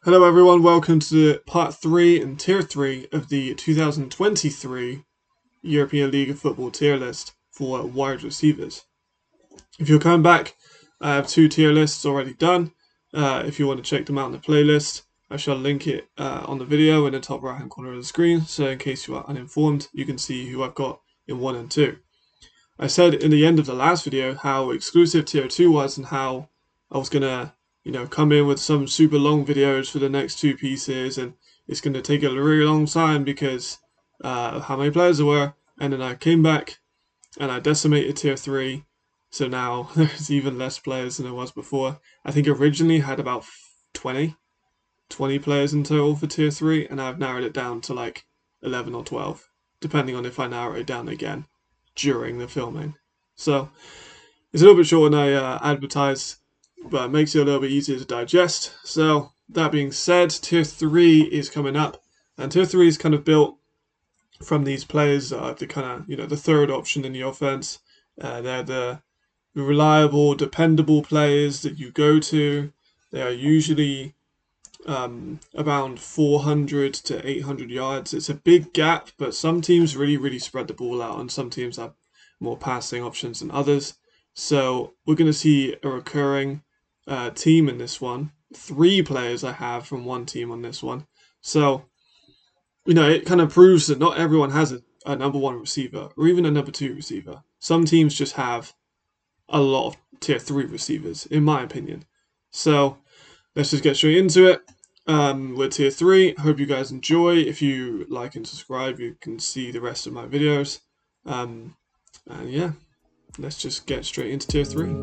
Hello everyone, welcome to part 3 and tier 3 of the 2023 European League of Football tier list for wide receivers. If you're coming back, I have 2 tier lists already done. If you want to check them out in the playlist, I shall link it on the video in the top right hand corner of the screen, so in case you are uninformed, you can see who I've got in 1 and 2. I said in the end of the last video how exclusive tier 2 was and how I was going to come in with some super long videos for the next 2 pieces, and it's going to take a really long time because of how many players there were. And then I came back and I decimated tier 3, so now there's even less players than there was before. I think originally had about 20 players in total for tier 3, and I've narrowed it down to like 11 or 12, depending on if I narrow it down again during the filming. So it's a little bit shorter than I advertised, but it makes it a little bit easier to digest. So that being said, tier 3 is coming up, and tier 3 is kind of built from these players the kind of the third option in the offense. They're the reliable, dependable players that you go to. They are usually around 400 to 800 yards. It's a big gap, but some teams really spread the ball out, and some teams have more passing options than others. So we're going to see a recurring team in this one. 3 players I have from one team on this one. So, it kind of proves that not everyone has a number 1 receiver or even a number 2 receiver. Some teams just have a lot of tier 3 receivers, in my opinion. So let's just get straight into it. With tier 3, hope you guys enjoy. If you like and subscribe, you can see the rest of my videos. And yeah, let's just get straight into tier 3.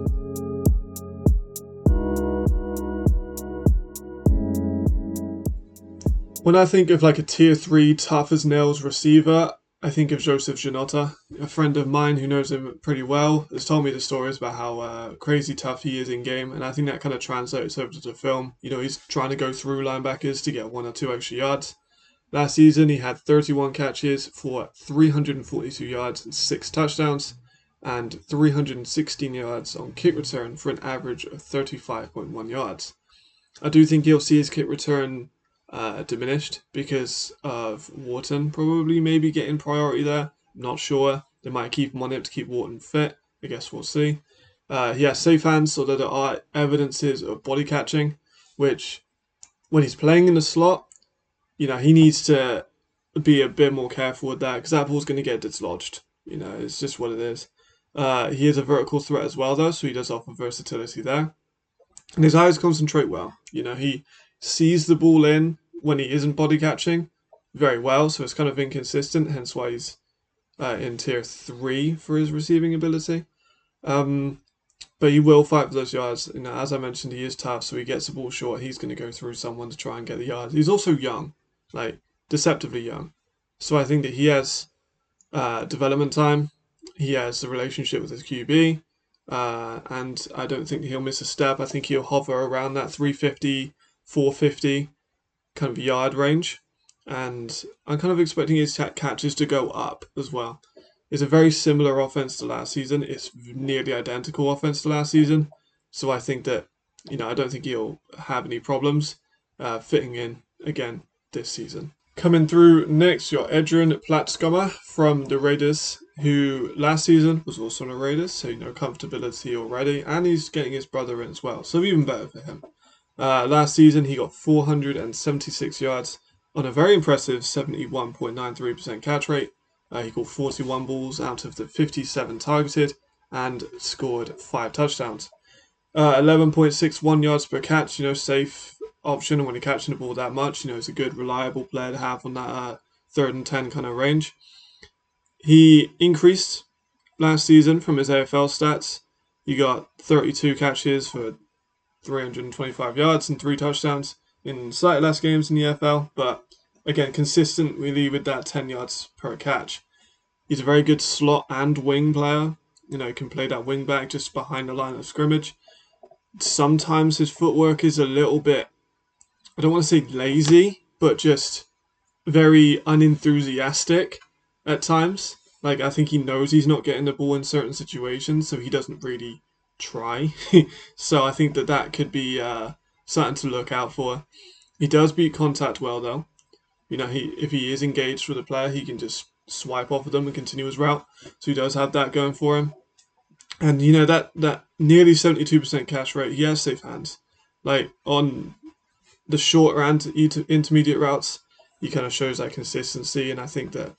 When I think of like a tier 3 tough as nails receiver, I think of Joseph Janata. A friend of mine who knows him pretty well has told me the stories about how crazy tough he is in game, and I think that kind of translates over to the film. He's trying to go through linebackers to get 1 or 2 extra yards. Last season, he had 31 catches for 342 yards and 6 touchdowns, and 316 yards on kick return for an average of 35.1 yards. I do think you'll see his kick return diminished because of Wharton probably maybe getting priority there. I'm not sure. They might keep him on it to keep Wharton fit. I guess we'll see. He has safe hands, so that there are evidences of body catching, which when he's playing in the slot, he needs to be a bit more careful with that because that ball's going to get dislodged. It's just what it is. He is a vertical threat as well, though, so he does offer versatility there. And his eyes concentrate well. He sees the ball in when he isn't body catching very well, so it's kind of inconsistent, hence why he's in tier 3 for his receiving ability. But he will fight for those yards. As I mentioned, he is tough, so he gets the ball short, he's going to go through someone to try and get the yards. He's also young, like deceptively young. So I think that he has development time. He has a relationship with his QB. And I don't think he'll miss a step. I think he'll hover around that 350, 450 kind of yard range. And I'm kind of expecting his catches to go up as well. It's a very similar offense to last season. It's nearly identical offense to last season. So I think that, I don't think he'll have any problems fitting in again this season. Coming through next, your Adrian Platt from the Raiders, who last season was also on the Raiders, so comfortability already, and he's getting his brother in as well, so even better for him. Last season, he got 476 yards on a very impressive 71.93% catch rate. He caught 41 balls out of the 57 targeted and scored 5 touchdowns. 11.61 yards per catch, safe option, and when you're catching the ball that much, it's a good reliable player to have on that 3rd and 10 kind of range. He increased last season from his AFL stats. He got 32 catches for 325 yards and 3 touchdowns in slightly less games in the AFL, but again, consistently with that 10 yards per catch. He's a very good slot and wing player. He can play that wing back just behind the line of scrimmage. Sometimes his footwork is a little bit, I don't want to say lazy, but just very unenthusiastic at times. Like, I think he knows he's not getting the ball in certain situations, so he doesn't really try. So I think that could be something to look out for. He does beat contact well though. You know, if he is engaged with a player, he can just swipe off of them and continue his route. So he does have that going for him. And you know that nearly 72% catch rate, he has safe hands. Like on the shorter and intermediate routes, he kind of shows that consistency, and I think that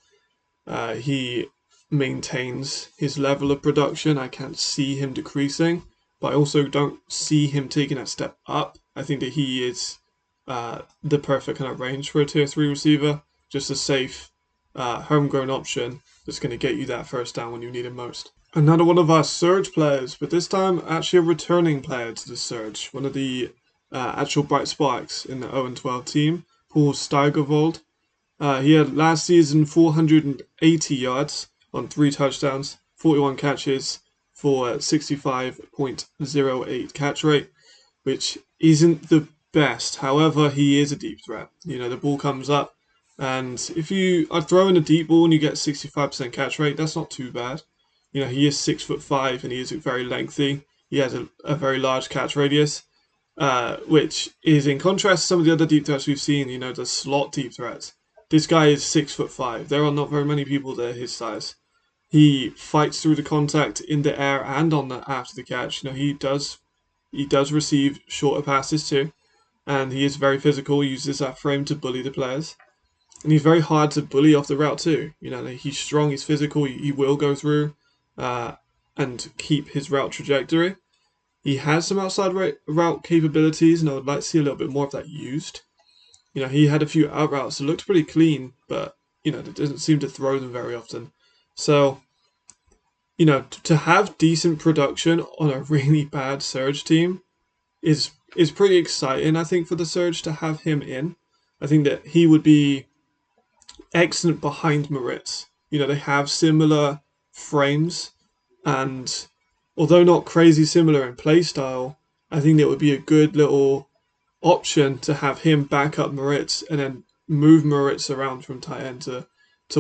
he maintains his level of production. I can't see him decreasing, but I also don't see him taking that step up. I think that he is the perfect kind of range for a tier 3 receiver, just a safe, homegrown option that's going to get you that first down when you need it most. Another one of our Surge players, but this time actually a returning player to the Surge, one of the actual bright sparks in the 0-12 team, Paul Steigerwald. He had last season 480 yards on 3 touchdowns, 41 catches for 65.08 catch rate, which isn't the best. However, he is a deep threat. You know, the ball comes up, and if you are throwing a deep ball and you get 65% catch rate, that's not too bad. You know, he is 6'5" and he is very lengthy. He has a very large catch radius, which is in contrast to some of the other deep threats we've seen. You know, the slot deep threats. This guy is 6'5". There are not very many people that are his size. He fights through the contact in the air and on the after the catch. You know, he does receive shorter passes too, and he is very physical. He uses that frame to bully the players, and he's very hard to bully off the route too. You know, he's strong, he's physical. He will go through and keep his route trajectory. He has some outside route capabilities, and I would like to see a little bit more of that used. You know, he had a few out routes that looked pretty clean, but, you know, it doesn't seem to throw them very often. So, you know, to have decent production on a really bad Surge team is pretty exciting, I think, for the Surge to have him in. I think that he would be excellent behind Moritz. You know, they have similar frames, and although not crazy similar in playstyle, I think it would be a good little option to have him back up Moritz and then move Moritz around from tight end to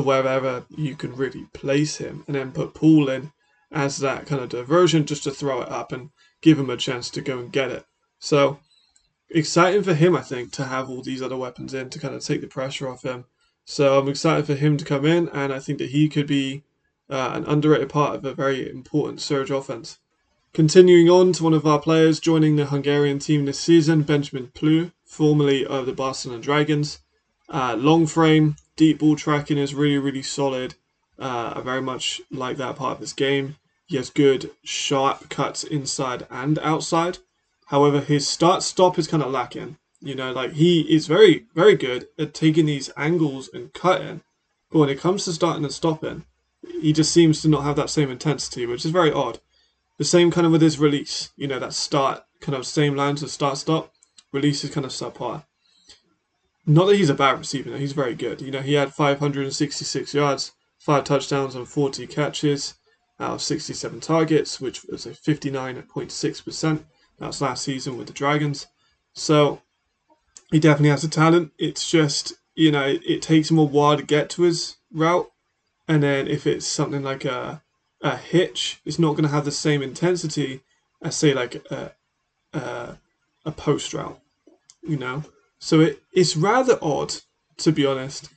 wherever you can really place him, and then put Paul in as that kind of diversion just to throw it up and give him a chance to go and get it. So exciting for him, I think, to have all these other weapons in to kind of take the pressure off him. So I'm excited for him to come in, and I think that he could be an underrated part of a very important Surge offense. Continuing on to one of our players joining the Hungarian team this season, Benjamin Plou, formerly of the Barcelona Dragons. Long frame, deep ball tracking is really, really solid. I very much like that part of his game. He has good, sharp cuts inside and outside. However, his start-stop is kind of lacking. You know, like he is very, very good at taking these angles and cutting. But when it comes to starting and stopping, he just seems to not have that same intensity, which is very odd. The same kind of with his release. You know, that start, kind of same lines of start-stop. Release is kind of subpar. Not that he's a bad receiver, no, he's very good. You know, he had 566 yards, 5 touchdowns and 40 catches out of 67 targets, which was a 59.6%. That was last season with the Dragons. So he definitely has the talent. It's just, you know, it takes him a while to get to his route. And then if it's something like a hitch, it's not going to have the same intensity as, say, like a post route, you know? So it's rather odd, to be honest.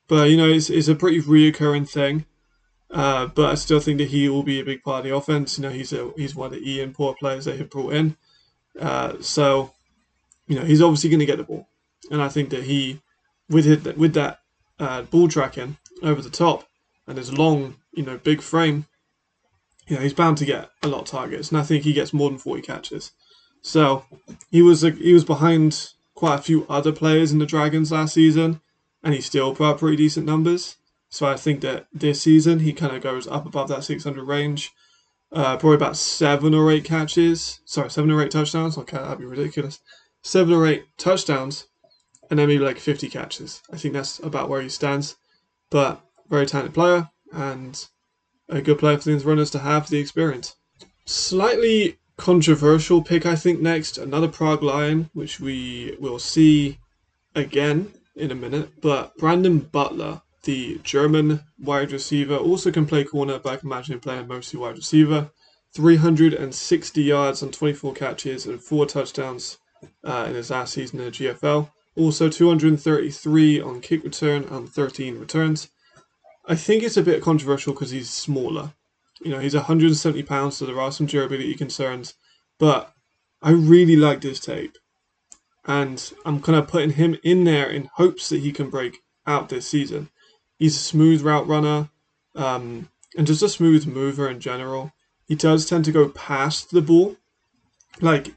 But, you know, it's a pretty reoccurring thing. But I still think that he will be a big part of the offense. You know, he's one of the import players they have brought in. So, you know, he's obviously going to get the ball. And I think that he, with that ball tracking over the top and his long, you know, big frame, you know, he's bound to get a lot of targets. And I think he gets more than 40 catches. So he was behind quite a few other players in the Dragons last season, and he still put up pretty decent numbers. So I think that this season he kind of goes up above that 600 range. Probably about 7 or 8 touchdowns. Okay, that'd be ridiculous. 7 or 8 touchdowns, and then maybe like 50 catches. I think that's about where he stands. But very talented player, and a good player for the runners to have the experience. Slightly controversial pick, I think, next. Another Prague Lion, which we will see again in a minute. But Brandon Butler, the German wide receiver, also can play corner, but I can imagine him playing mostly wide receiver. 360 yards on 24 catches and 4 touchdowns in his last season in the GFL. Also 233 on kick return and 13 returns. I think it's a bit controversial because he's smaller. He's 170 pounds, so there are some durability concerns. But I really like this tape. And I'm kind of putting him in there in hopes that he can break out this season. He's a smooth route runner, and just a smooth mover in general. He does tend to go past the ball. Like,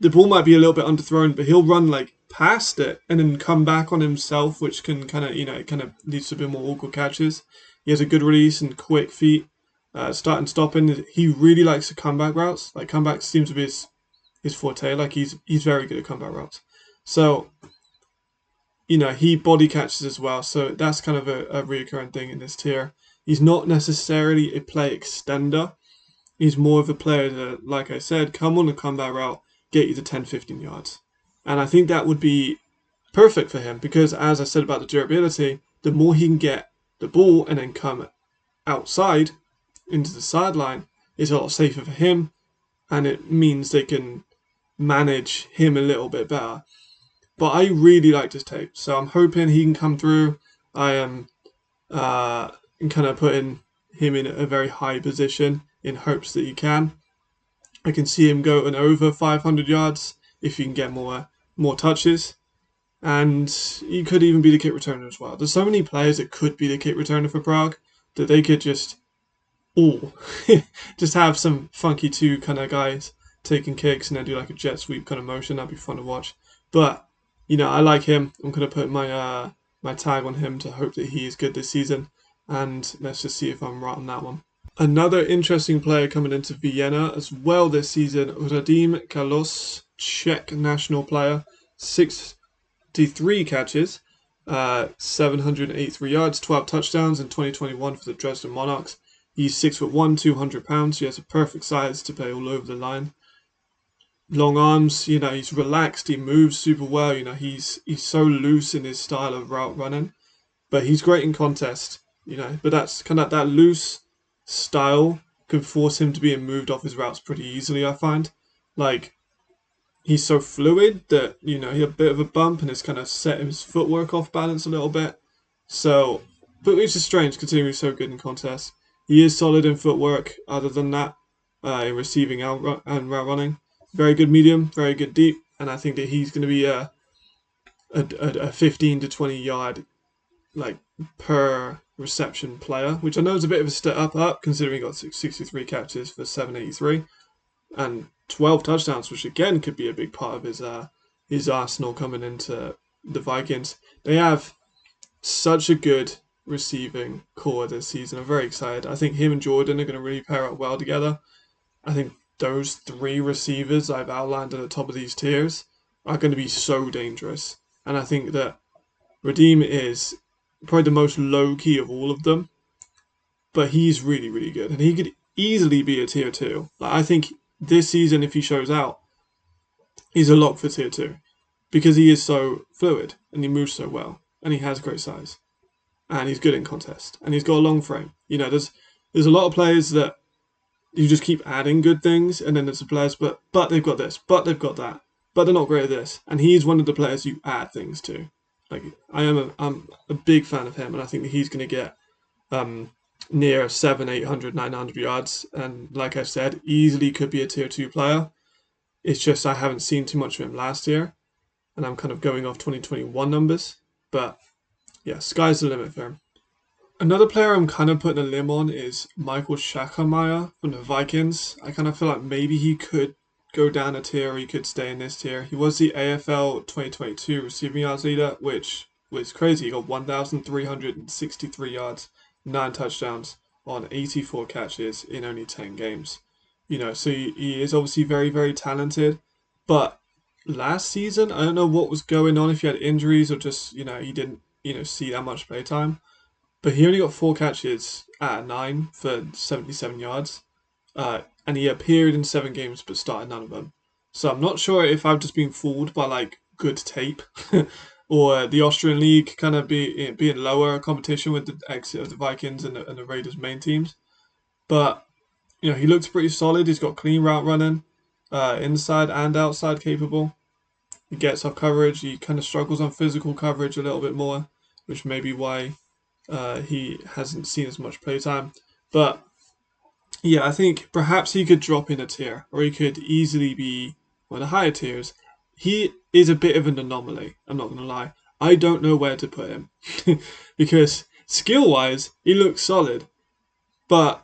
the ball might be a little bit underthrown, but he'll run like past it and then come back on himself, which can kind of, it kind of leads to a bit more awkward catches. He has a good release and quick feet. Start and stopping. He really likes the comeback routes. Like, comeback seems to be his forte. Like, he's very good at comeback routes. So, he body catches as well. So that's kind of a reoccurring thing in this tier. He's not necessarily a play extender. He's more of a player that, like I said, come on a comeback route, get you to 10, 15 yards. And I think that would be perfect for him because, as I said about the durability, the more he can get the ball and then come outside into the sideline, it's a lot safer for him, and it means they can manage him a little bit better. But I really like this tape, so I'm hoping he can come through. I am kind of putting him in a very high position in hopes that he can. I can see him going over 500 yards if he can get more touches. And he could even be the kick returner as well. There's so many players that could be the kick returner for Prague that they could just just have some funky two kind of guys taking kicks and then do like a jet sweep kind of motion. That'd be fun to watch. But I like him. I'm gonna put my my tag on him to hope that he is good this season. And let's just see if I'm right on that one. Another interesting player coming into Vienna as well this season, Radim Kalos, Czech national player, 63 catches, 783 yards, 12 touchdowns in 2021 for the Dresden Monarchs. He's 6'1", 200 pounds. He has a perfect size to play all over the line. Long arms, he's relaxed. He moves super well. He's so loose in his style of route running, but he's great in contest. But that's kind of that loose style can force him to be moved off his routes pretty easily. I find, like, he's so fluid that he had a bit of a bump and it's kind of set his footwork off balance a little bit. So, but which is strange considering he's so good in contest. He is solid in footwork. Other than that, in receiving and route running, very good medium, very good deep, and I think that he's going to be a 15 to 20 yard like per reception player, which I know is a bit of a step up considering he got 63 catches for 783 and 12 touchdowns, which again could be a big part of his arsenal coming into the Vikings. They have such a good receiving core this season. I'm very excited. I think him and Jordan are going to really pair up well together. I think those three receivers I've outlined at the top of these tiers are going to be so dangerous. And I think that Radim is probably the most low-key of all of them, but he's really, really good. And he could easily be a tier 2. I think this season, if he shows out, he's a lock for tier 2 because he is so fluid and he moves so well and he has great size and he's good in contest and he's got a long frame. There's a lot of players that you just keep adding good things, and then there's the players, but they've got this, but they've got that, but they're not great at this. And he's one of the players you add things to. Like, I'm a big fan of him, and I think that he's going to get near 700, 800, 900 yards. And like I said, easily could be a tier 2 player. It's just I haven't seen too much of him last year, and I'm kind of going off 2021 numbers. But yeah, sky's the limit for him. Another player I'm kind of putting a limb on is Michael Schackermeyer from the Vikings. I kind of feel like maybe he could go down a tier or he could stay in this tier. He was the AFL 2022 receiving yards leader, which was crazy. He got 1,363 yards, 9 touchdowns on 84 catches in only 10 games. So he is obviously very, very talented. But last season, I don't know what was going on, if he had injuries or just, he didn't, see that much playtime. But he only got 4 catches out of 9 for 77 yards. And he appeared in 7 games but started none of them. So I'm not sure if I've just been fooled by like good tape or the Austrian League kind of being lower competition with the exit of the Vikings and the Raiders main teams. But he looks pretty solid. He's got clean route running, inside and outside capable. He gets off coverage. He kind of struggles on physical coverage a little bit more, which may be why he hasn't seen as much playtime. But yeah, I think perhaps he could drop in a tier, or he could easily be one of the higher tiers. He is a bit of an anomaly, I'm not going to lie. I don't know where to put him. Because skill-wise, he looks solid. But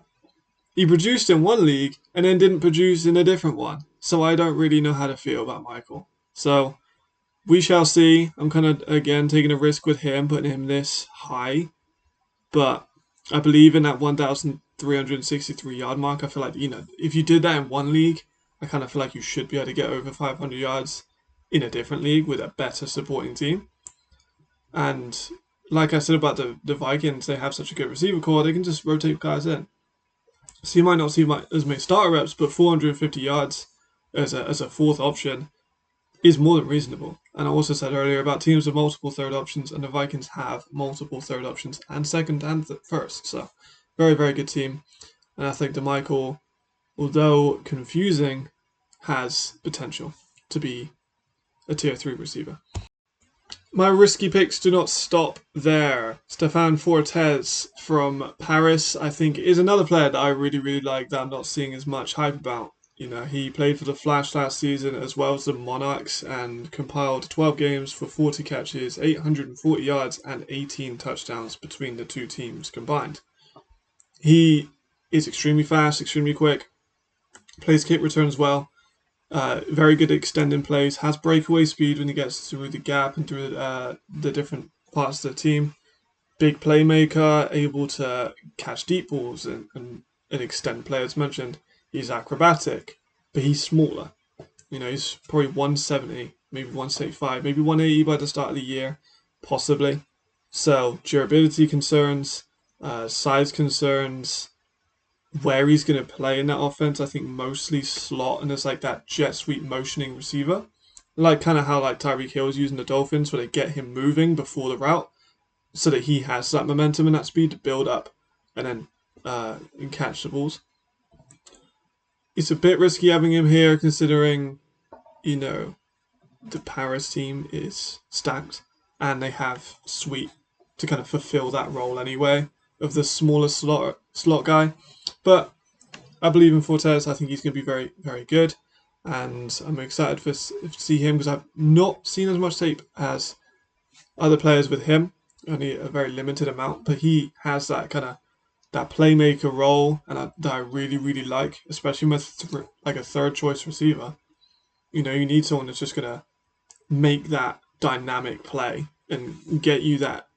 he produced in one league and then didn't produce in a different one. So I don't really know how to feel about Michael. So we shall see. I'm kind of, again, taking a risk with him, putting him this high. But I believe in that 1,363 yard mark. I feel like, if you did that in one league, I kind of feel like you should be able to get over 500 yards in a different league with a better supporting team. And like I said about the Vikings, they have such a good receiver core, they can just rotate guys in. So you might not see as many starter reps, but 450 yards as a fourth option is more than reasonable. And I also said earlier about teams with multiple third options, and the Vikings have multiple third options and second and first. So very, very good team. And I think that Michael, although confusing, has potential to be a tier 3 receiver. My risky picks do not stop there. Stefan Fortes from Paris, I think, is another player that I really, really like that I'm not seeing as much hype about. He played for the Flash last season as well as the Monarchs and compiled 12 games for 40 catches, 840 yards, and 18 touchdowns between the two teams combined. He is extremely fast, extremely quick, plays kick returns well, very good at extending plays, has breakaway speed when he gets through the gap and through the different parts of the team. Big playmaker, able to catch deep balls and extend play, as mentioned. He's acrobatic, but he's smaller. He's probably 170, maybe 175, maybe 180 by the start of the year, possibly. So durability concerns, size concerns, where he's going to play in that offense, I think mostly slot and it's like that jet sweep motioning receiver. Like kind of how like Tyreek Hill is using the Dolphins where they get him moving before the route so that he has that momentum and that speed to build up and then and catch the balls. It's a bit risky having him here considering, the Paris team is stacked and they have Sweet to kind of fulfill that role anyway of the smaller slot guy. But I believe in Fortes. I think he's going to be very, very good. And I'm excited to see him because I've not seen as much tape as other players with him. Only a very limited amount. But he has that kind of that playmaker role and that I really, really like, especially with like a third choice receiver. You need someone that's just going to make that dynamic play and get you that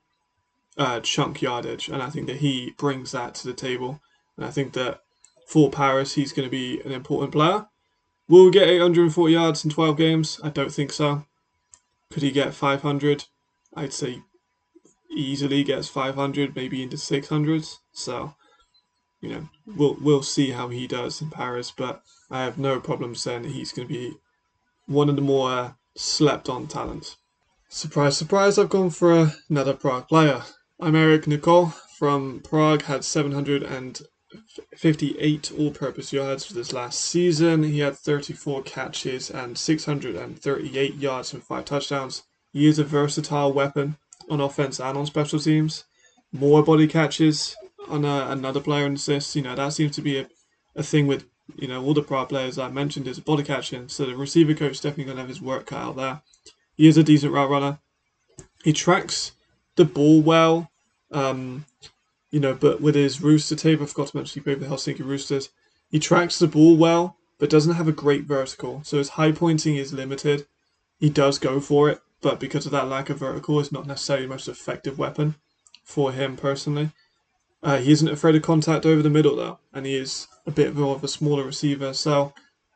chunk yardage. And I think that he brings that to the table. And I think that for Paris, he's going to be an important player. Will we get 840 yards in 12 games? I don't think so. Could he get 500? I'd say easily gets 500, maybe into 600s. So, we'll see how he does in Paris. But I have no problem saying that he's going to be one of the more slept-on talents. Surprise, surprise, I've gone for another Prague player. I'm Eric Nicole from Prague, had 758 all-purpose yards for this last season. He had 34 catches and 638 yards and 5 touchdowns. He is a versatile weapon on offense and on special teams. More body catches on another player in assists. That seems to be a thing with all the Prague players I mentioned is body catching. So the receiver coach definitely going to have his work cut out there. He is a decent route runner. He tracks the ball well. But with his Rooster tape, I forgot to mention he played with the Helsinki Roosters. He tracks the ball well, but doesn't have a great vertical. So his high pointing is limited. He does go for it, but because of that lack of vertical, it's not necessarily the most effective weapon for him personally. He isn't afraid of contact over the middle though, and he is a bit more of a smaller receiver. So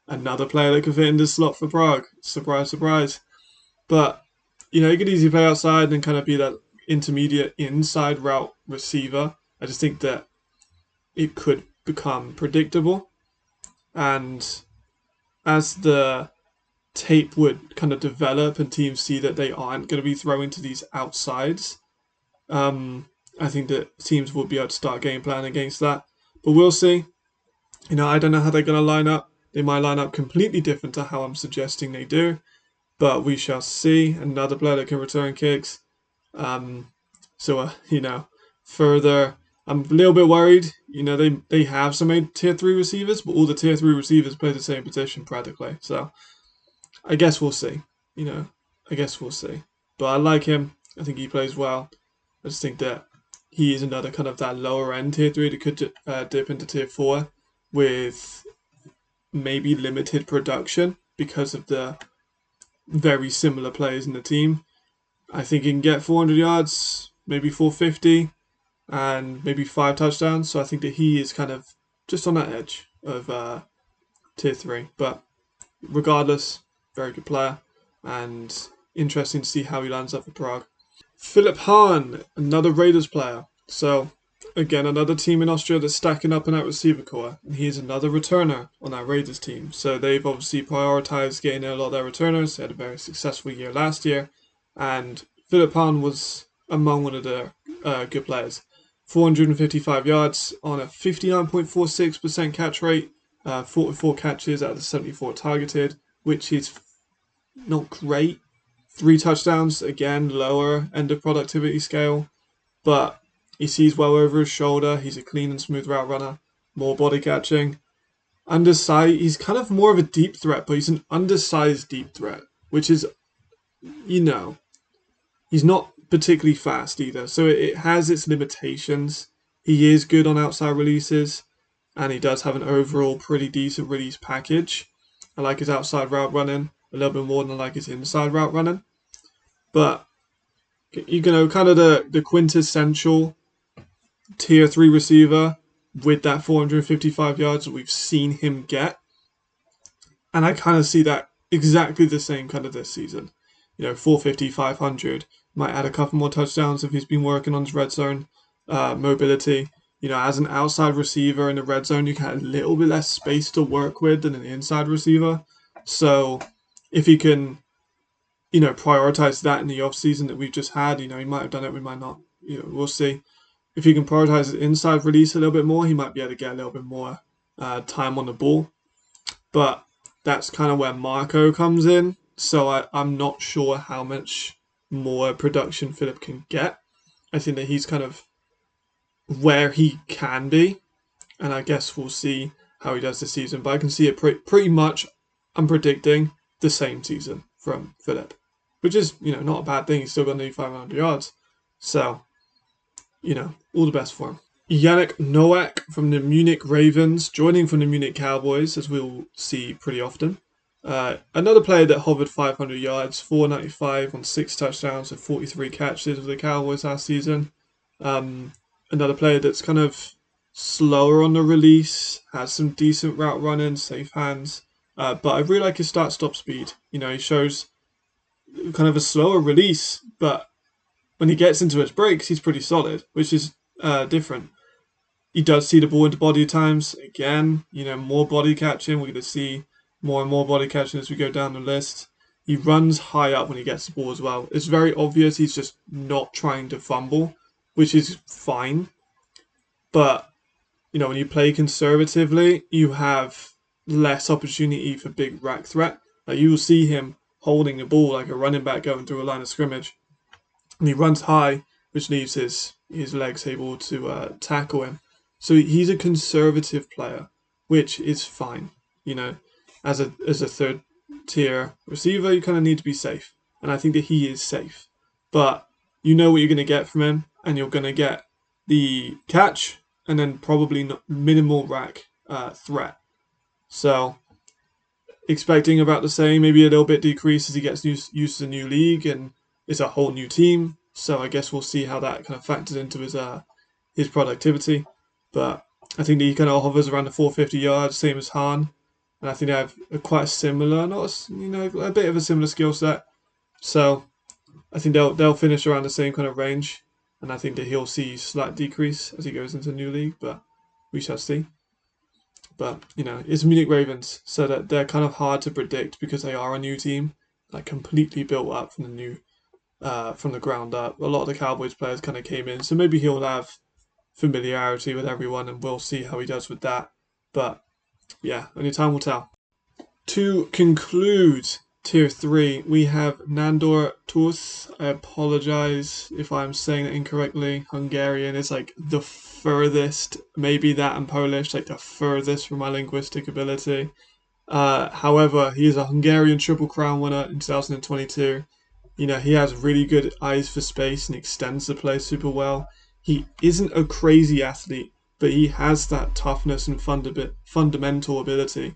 another player that could fit in this slot for Prague. Surprise, surprise. But, he could easily play outside and kind of be that intermediate inside route receiver. I just think that it could become predictable. And as the tape would kind of develop and teams see that they aren't going to be throwing to these outsides, I think that teams will be able to start game plan against that. But we'll see. I don't know how they're going to line up. They might line up completely different to how I'm suggesting they do. but we shall see. Another player that can return kicks. Further, I'm a little bit worried. They have some tier 3 receivers, but all the tier 3 receivers play the same position practically. So I guess we'll see. I guess we'll see. But I like him. I think he plays well. I just think that he is another kind of that lower end tier 3 that could dip into tier 4 with maybe limited production because of the very similar players in the team. I think he can get 400 yards, maybe 450, and maybe 5 touchdowns. So I think that he is kind of just on that edge of tier 3. But regardless, very good player, and interesting to see how he lands up for Prague. Philip Hahn, another Raiders player. So again, another team in Austria that's stacking up in that receiver core, and he is another returner on that Raiders team. So they've obviously prioritized getting a lot of their returners. They had a very successful year last year, and Philip Hahn was among one of the good players. 455 yards on a 59.46% catch rate, 44 catches out of the 74 targeted, which is not great. 3 touchdowns, again, lower end of productivity scale, but he sees well over his shoulder. He's a clean and smooth route runner, more body catching. Undersized, he's kind of more of a deep threat, but he's an undersized deep threat, which is, he's not particularly fast either. So it has its limitations. He is good on outside releases, and he does have an overall pretty decent release package. I like his outside route running a little bit more than I like his inside route running. But, kind of the quintessential tier 3 receiver with that 455 yards that we've seen him get. And I kind of see that exactly the same kind of this season. 450, 500. Might add a couple more touchdowns if he's been working on his red zone mobility. As an outside receiver in the red zone, you can have a little bit less space to work with than an inside receiver. So if he can, prioritize that in the offseason that we've just had, he might have done it, we might not. We'll see. If he can prioritize his inside release a little bit more, he might be able to get a little bit more time on the ball. But that's kind of where Marco comes in. So I'm not sure how much more production Philip can get. I think that he's kind of where he can be, and I guess we'll see how he does this season. But I can see it pretty much, I'm predicting, the same season from Philip, which is, not a bad thing. He's still got nearly 500 yards. So, all the best for him. Yannick Nowak from the Munich Ravens, joining from the Munich Cowboys, as we'll see pretty often. Another player that hovered 500 yards, 495 on 6 touchdowns and 43 catches with the Cowboys last season. Another player that's kind of slower on the release, has some decent route running, safe hands. But I really like his start-stop speed. He shows kind of a slower release, but when he gets into his breaks, he's pretty solid, which is different. He does see the ball into body at times. Again, more body catching. We're going to see more and more body catching as we go down the list. He runs high up when he gets the ball as well. It's very obvious he's just not trying to fumble, which is fine. But, when you play conservatively, you have less opportunity for big rack threat. Like, you will see him holding the ball like a running back going through a line of scrimmage. And he runs high, which leaves his legs able to tackle him. So he's a conservative player, which is fine. As a third tier receiver, you kind of need to be safe. And I think that he is safe. But you know what you're going to get from him, and you're going to get the catch and then probably not minimal rack threat. So expecting about the same, maybe a little bit decrease as he gets used to the new league and it's a whole new team. So I guess we'll see how that kind of factors into his productivity. But I think that he kind of hovers around the 450 yards, same as Hahn. And I think they have quite a similar, a bit of a similar skill set. So I think they'll finish around the same kind of range. And I think that he'll see a slight decrease as he goes into the new league, but we shall see. But, it's Munich Ravens, so that they're kind of hard to predict because they are a new team, like completely built up from the ground up. A lot of the Cowboys players kind of came in, so maybe he'll have familiarity with everyone, and we'll see how he does with that. But yeah, only time will tell. To conclude Tier 3, we have Nandora Tus. I apologize if I'm saying it incorrectly. Hungarian is like the furthest, maybe that and Polish, like the furthest from my linguistic ability. However, he is a Hungarian Triple Crown winner in 2022. You know, he has really good eyes for space and extends the play super well. He isn't a crazy athlete, but he has that toughness and fundamental ability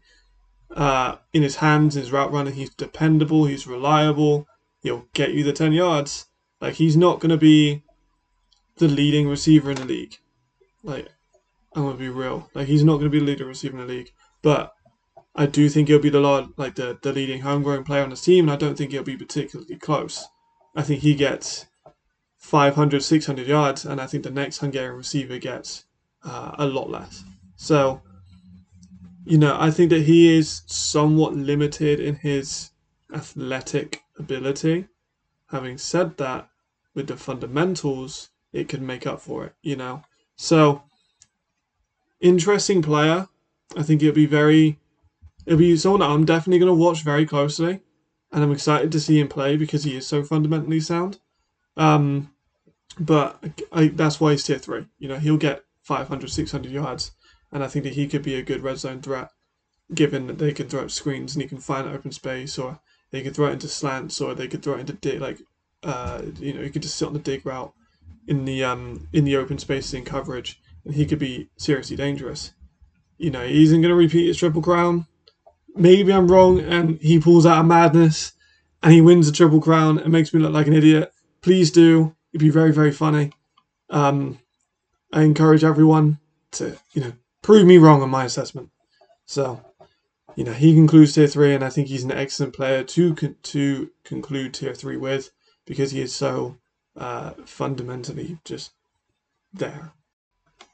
in his hands, his route running. He's dependable, he's reliable, he'll get you the 10 yards. Like, he's not going to be the leading receiver in the league. Like, I'm going to be real. Like, he's not going to be the leading receiver in the league. But I do think he'll be the leading homegrown player on his team, and I don't think he'll be particularly close. I think he gets 500, 600 yards, and I think the next Hungarian receiver gets a lot less. So, you know, I think that he is somewhat limited in his athletic ability. Having said that, with the fundamentals, it can make up for it, you know. So, interesting player. I think it'll be someone that I'm definitely going to watch very closely, and I'm excited to see him play because he is so fundamentally sound. But that's why he's tier 3. You know, he'll get 500, 600 yards, and I think that he could be a good red zone threat, given that they can throw it screens and he can find open space, or they can throw it into slants, or they could throw it into you could just sit on the dig route in the open spaces in coverage, and he could be seriously dangerous. You know, he isn't going to repeat his Triple Crown. Maybe I'm wrong, and he pulls out a madness, and he wins the Triple Crown and makes me look like an idiot. Please do. It'd be very, very funny. I encourage everyone to, prove me wrong on my assessment. So, he concludes tier 3, and I think he's an excellent player to conclude tier 3 with, because he is so fundamentally just there.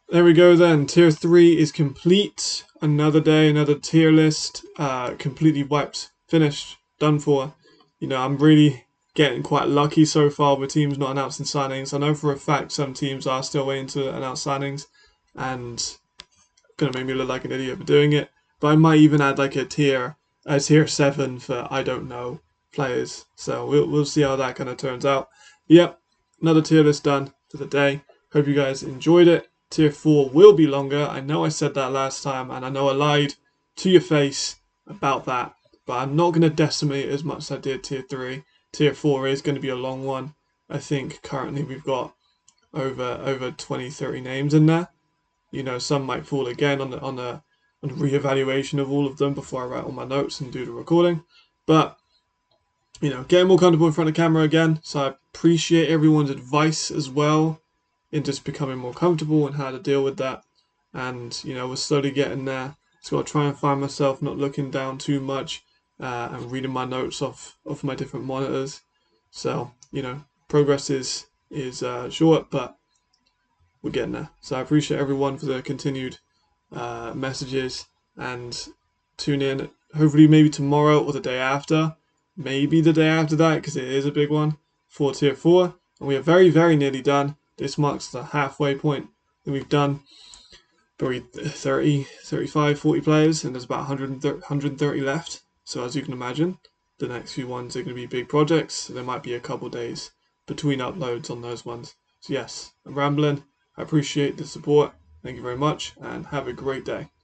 There we go then. Tier 3 is complete. Another day, another tier list. Completely wiped. Finished. Done for. I'm really getting quite lucky so far with teams not announcing signings. I know for a fact some teams are still waiting to announce signings, and going to make me look like an idiot for doing it. But I might even add like a tier 7 for I don't know players. So we'll see how that kind of turns out. Yep, another tier list done for the day. Hope you guys enjoyed it. Tier 4 will be longer. I know I said that last time, and I know I lied to your face about that. But I'm not going to decimate it as much as I did tier 3. Tier 4 is going to be a long one. I think currently we've got over 20, 30 names in there. Some might fall again on the reevaluation of all of them before I write all my notes and do the recording. But getting more comfortable in front of camera again. So I appreciate everyone's advice as well in just becoming more comfortable and how to deal with that. And we're slowly getting there. So I'll try and find myself not looking down too much and reading my notes off my different monitors. So progress is short, but we're getting there. So I appreciate everyone for the continued messages, and tune in hopefully maybe tomorrow or the day after, maybe the day after that, because it is a big one for tier 4, and we are very, very nearly done. This marks the halfway point that we've done probably 30, 35, 40 players, and there's about 130 left. So as you can imagine, the next few ones are going to be big projects. So there might be a couple days between uploads on those ones. So yes, I'm rambling. I appreciate the support. Thank you very much, and have a great day.